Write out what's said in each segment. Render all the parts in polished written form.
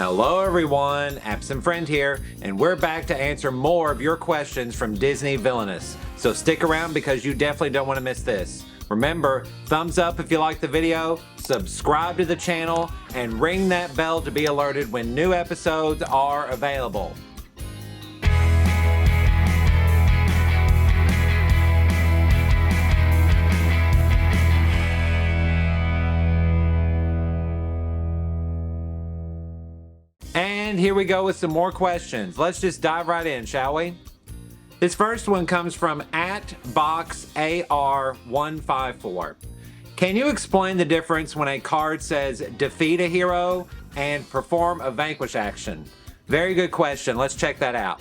Hello everyone, Absent Friend here, and we're back to answer more of your questions from Disney Villainous. So stick around because you definitely don't want to miss this. Remember, thumbs up if you like the video, subscribe to the channel, and ring that bell to be alerted when new episodes are available. And here we go with some more questions. Let's just dive right in, shall we? This first one comes from @BoxAR154. Can you explain the difference when a card says defeat a hero and perform a vanquish action? Very good question. Let's check that out.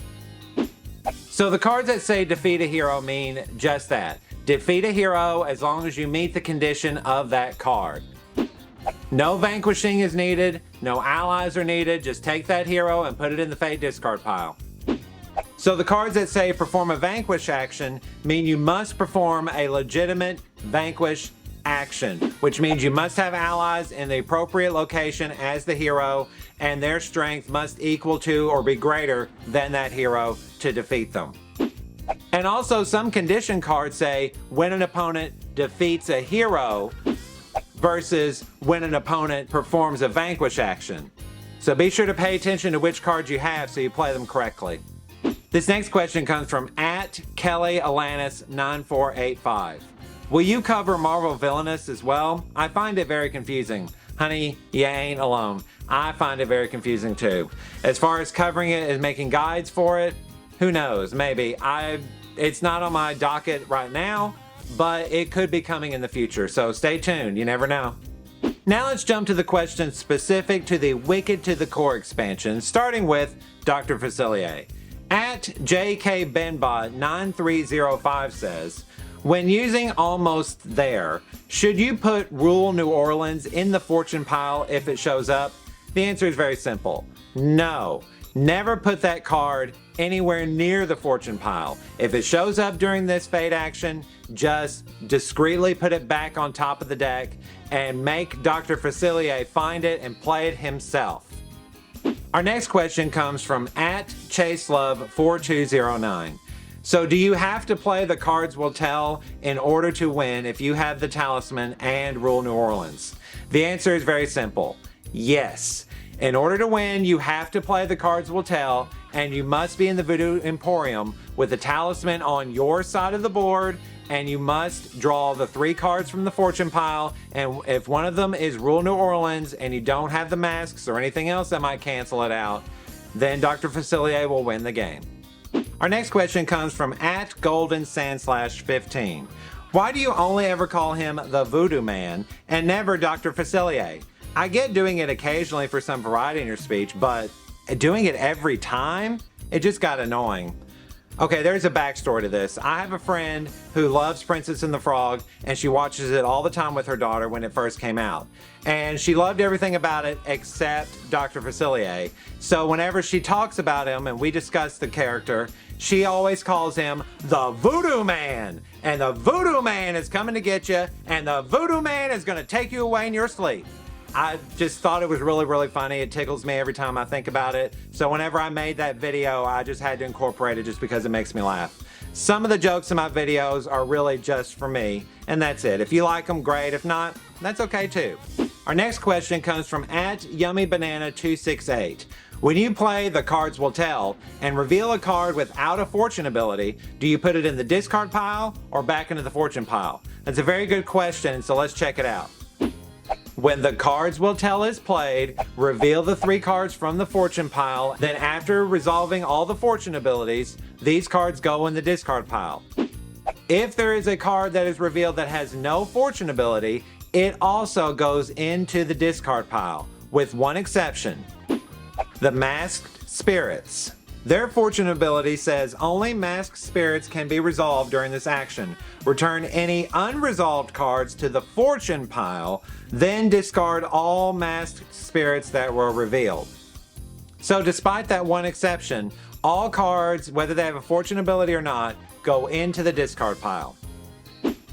So the cards that say defeat a hero mean just that. Defeat a hero as long as you meet the condition of that card. No vanquishing is needed, no allies are needed, just take that hero and put it in the fate discard pile. So the cards that say perform a vanquish action mean you must perform a legitimate vanquish action, which means you must have allies in the appropriate location as the hero, and their strength must equal to or be greater than that hero to defeat them. And also some condition cards say when an opponent defeats a hero versus when an opponent performs a vanquish action. So be sure to pay attention to which cards you have so you play them correctly. This next question comes from @KellyAlanis9485. Will you cover Marvel Villainous as well? I find it very confusing. Honey, you ain't alone. I find it very confusing too. As far as covering it and making guides for it, who knows, maybe. It's not on my docket right now, but it could be coming in the future, so stay tuned, you never know. Now let's jump to the questions specific to the Wicked to the Core expansion, starting with Dr. Facilier. @JKBenbot9305 says, when using Almost There, should you put Rule New Orleans in the fortune pile if it shows up? The answer is very simple. No. Never put that card anywhere near the fortune pile. If it shows up during this fate action, just discreetly put it back on top of the deck and make Dr. Facilier find it and play it himself. Our next question comes from @ChaseLove4209. So do you have to play the cards will tell in order to win if you have the talisman and Rule New Orleans? The answer is very simple. Yes. In order to win, you have to play the cards will tell, and you must be in the Voodoo Emporium with the talisman on your side of the board, and you must draw the 3 cards from the fortune pile, and if one of them is Rule New Orleans and you don't have the masks or anything else that might cancel it out, then Dr. Facilier will win the game. Our next question comes from @GoldenSand/15. Why do you only ever call him the Voodoo Man and never Dr. Facilier? I get doing it occasionally for some variety in your speech, but doing it every time? It just got annoying. Okay, there's a backstory to this. I have a friend who loves Princess and the Frog, and she watches it all the time with her daughter when it first came out. And she loved everything about it except Dr. Facilier. So whenever she talks about him and we discuss the character, she always calls him the Voodoo Man. And the Voodoo Man is coming to get you, and the Voodoo Man is gonna take you away in your sleep. I just thought it was really, really funny. It tickles me every time I think about it. So whenever I made that video, I just had to incorporate it just because it makes me laugh. Some of the jokes in my videos are really just for me, and that's it. If you like them, great. If not, that's okay too. Our next question comes from @YummyBanana268. When you play the cards will tell and reveal a card without a fortune ability, do you put it in the discard pile or back into the fortune pile? That's a very good question, so let's check it out. When the cards will tell is played, reveal the 3 cards from the fortune pile, then after resolving all the fortune abilities, these cards go in the discard pile. If there is a card that is revealed that has no fortune ability, it also goes into the discard pile, with one exception. The Masked Spirits. Their fortune ability says only masked spirits can be resolved during this action. Return any unresolved cards to the fortune pile, then discard all masked spirits that were revealed. So despite that one exception, all cards, whether they have a fortune ability or not, go into the discard pile.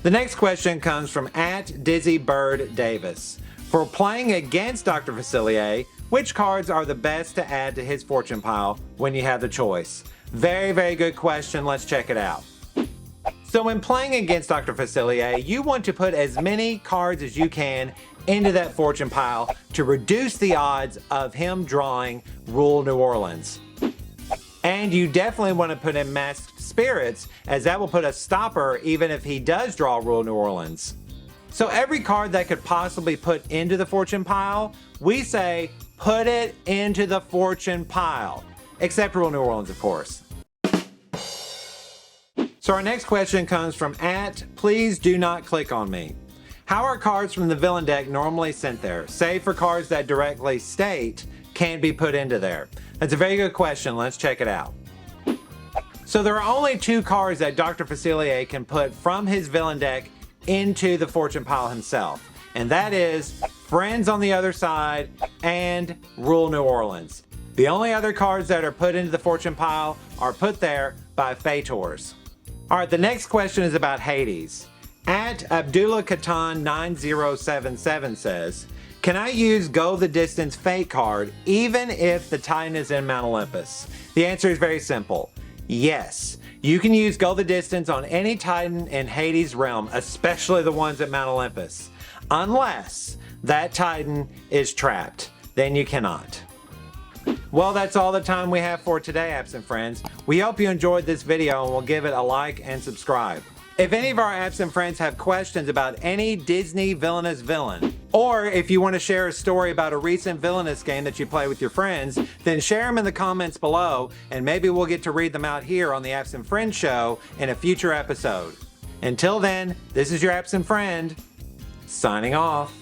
The next question comes from @DizzyBirdDavis. For playing against Dr. Facilier, Which cards are the best to add to his fortune pile when you have the choice? Very, very good question. Let's check it out. So when playing against Dr. Facilier, you want to put as many cards as you can into that fortune pile to reduce the odds of him drawing Rule New Orleans. And you definitely want to put in Masked Spirits, as that will put a stopper even if he does draw Rule New Orleans. So every card that could possibly put into the fortune pile, we say put it into the fortune pile. Except Rule New Orleans, of course. So our next question comes from @Please do not click on me. How are cards from the villain deck normally sent there? Save for cards that directly state can't be put into there. That's a very good question. Let's check it out. So there are only 2 cards that Dr. Facilier can put from his villain deck into the fortune pile himself. And that is Friends on the Other Side and Rule New Orleans. The only other cards that are put into the fortune pile are put there by Fators. Alright, the next question is about Hades. @Abdullah Katan 9077 says, can I use Go the Distance Fate card even if the Titan is in Mount Olympus? The answer is very simple. Yes. You can use Go the Distance on any Titan in Hades' realm, especially the ones at Mount Olympus. Unless that Titan is trapped. Then you cannot. Well, that's all the time we have for today, Absent Friends. We hope you enjoyed this video and will give it a like and subscribe. If any of our Absent Friends have questions about any Disney Villainous villain, or if you want to share a story about a recent Villainous game that you play with your friends, then share them in the comments below and maybe we'll get to read them out here on the Absent Friend Show in a future episode. Until then, this is your Absent Friend, signing off.